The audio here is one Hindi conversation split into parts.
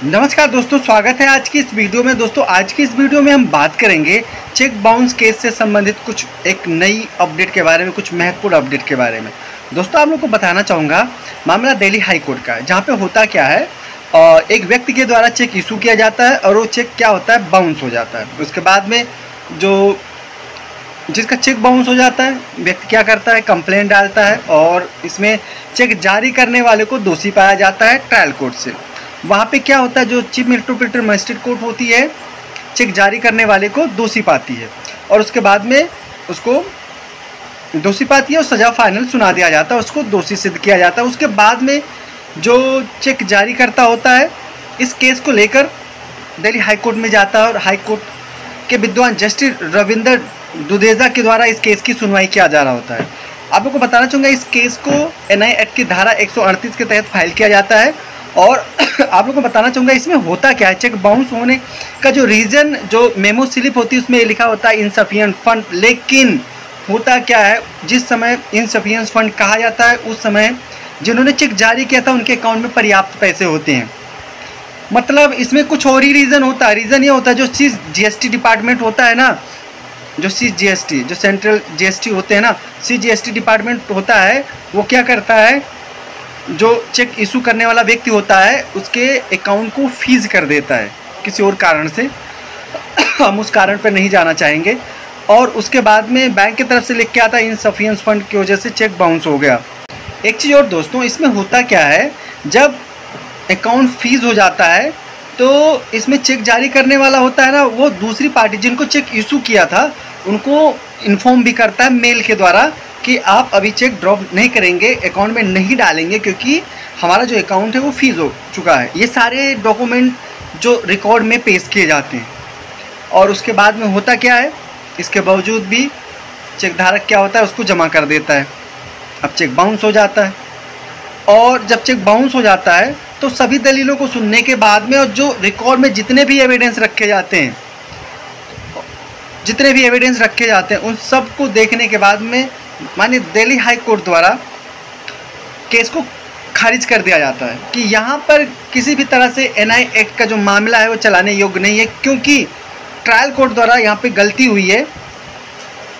नमस्कार दोस्तों, स्वागत है आज की इस वीडियो में। दोस्तों आज की इस वीडियो में हम बात करेंगे चेक बाउंस केस से संबंधित कुछ एक नई अपडेट के बारे में, कुछ महत्वपूर्ण अपडेट के बारे में। दोस्तों आप लोग को बताना चाहूँगा, मामला दिल्ली हाई कोर्ट का है, जहाँ पे होता क्या है, एक व्यक्ति के द्वारा चेक इशू किया जाता है और वो चेक क्या होता है, बाउंस हो जाता है। उसके बाद में जो जिसका चेक बाउंस हो जाता है, व्यक्ति क्या करता है, कंप्लेंट डालता है और इसमें चेक जारी करने वाले को दोषी पाया जाता है ट्रायल कोर्ट से। वहाँ पे क्या होता है, जो चीफ मेट्रोपॉलिटन मजिस्ट्रेट कोर्ट होती है, चेक जारी करने वाले को दोषी पाती है और उसके बाद में उसको दोषी पाती है और सज़ा फाइनल सुना दिया जाता है, उसको दोषी सिद्ध किया जाता है। उसके बाद में जो चेक जारी करता होता है, इस केस को लेकर दिल्ली हाई कोर्ट में जाता है और हाई कोर्ट के विद्वान जस्टिस रविंदर दुदेजा के द्वारा इस केस की सुनवाई किया जा रहा होता है। आप लोग को बताना चाहूँगा, इस केस को एनआई एक्ट की धारा 138 के तहत फाइल किया जाता है और आप लोगों को बताना चाहूँगा इसमें होता क्या है। चेक बाउंस होने का जो रीज़न, जो मेमो स्लिप होती है उसमें लिखा होता है इनसफिशिएंट फंड, लेकिन होता क्या है, जिस समय इनसफिशिएंट फंड कहा जाता है उस समय जिन्होंने चेक जारी किया था उनके अकाउंट में पर्याप्त पैसे होते हैं। मतलब इसमें कुछ और ही रीज़न होता है। रीज़न ये होता है, जो CGST डिपार्टमेंट होता है ना, जो CGST, जो सेंट्रल GST होते हैं ना, CGST डिपार्टमेंट होता है, वो क्या करता है, जो चेक इशू करने वाला व्यक्ति होता है उसके अकाउंट को फ्रीज कर देता है किसी और कारण से। हम उस कारण पर नहीं जाना चाहेंगे। और उसके बाद में बैंक की तरफ से लिख के आता है इनसफिशिएंट फंड की वजह से चेक बाउंस हो गया। एक चीज़ और दोस्तों, इसमें होता क्या है, जब अकाउंट फ्रीज हो जाता है तो इसमें चेक जारी करने वाला होता है ना, वो दूसरी पार्टी जिनको चेक इशू किया था उनको इन्फॉर्म भी करता है मेल के द्वारा कि आप अभी चेक ड्रॉप नहीं करेंगे, अकाउंट में नहीं डालेंगे, क्योंकि हमारा जो अकाउंट है वो फ्रीज हो चुका है। ये सारे डॉक्यूमेंट जो रिकॉर्ड में पेश किए जाते हैं। और उसके बाद में होता क्या है, इसके बावजूद भी चेक धारक क्या होता है, उसको जमा कर देता है। अब चेक बाउंस हो जाता है और जब चेक बाउंस हो जाता है तो सभी दलीलों को सुनने के बाद में और जो रिकॉर्ड में जितने भी एविडेंस रखे जाते हैं, उन सब को देखने के बाद में माननीय दिल्ली हाई कोर्ट द्वारा केस को खारिज कर दिया जाता है कि यहाँ पर किसी भी तरह से एनआई एक्ट का जो मामला है वो चलाने योग्य नहीं है, क्योंकि ट्रायल कोर्ट द्वारा यहाँ पे गलती हुई है।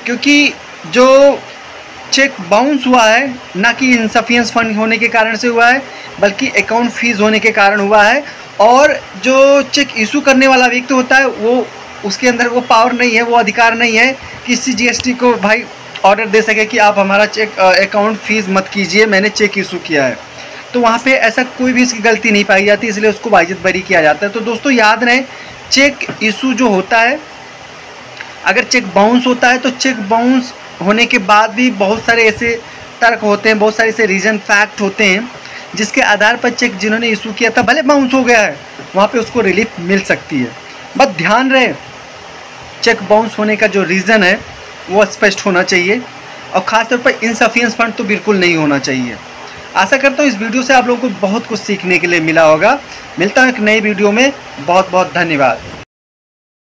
क्योंकि जो चेक बाउंस हुआ है ना कि इनसफिशिएंट फंड होने के कारण से हुआ है, बल्कि अकाउंट फीस होने के कारण हुआ है। और जो चेक इशू करने वाला व्यक्ति होता है वो, उसके अंदर वो पावर नहीं है, वो अधिकार नहीं है कि CGST को भाई ऑर्डर दे सके कि आप हमारा चेक अकाउंट फीस मत कीजिए, मैंने चेक इशू किया है। तो वहाँ पे ऐसा कोई भी इसकी गलती नहीं पाई जाती, इसलिए उसको बाइज्जत बरी किया जाता है। तो दोस्तों याद रहे, चेक इशू जो होता है, अगर चेक बाउंस होता है तो चेक बाउंस होने के बाद भी बहुत सारे ऐसे तर्क होते हैं, बहुत सारे ऐसे रीज़न फैक्ट होते हैं जिसके आधार पर चेक जिन्होंने इशू किया था, भले बाउंस हो गया है, वहाँ पे उसको रिलीफ मिल सकती है। बस ध्यान रहे, चेक बाउंस होने का जो रीज़न है वो स्पष्ट होना चाहिए और ख़ासतौर पर इनसफिशिएंट फंड तो बिल्कुल नहीं होना चाहिए। आशा करता हूँ इस वीडियो से आप लोगों को बहुत कुछ सीखने के लिए मिला होगा। मिलता हूँ एक नई वीडियो में। बहुत बहुत धन्यवाद।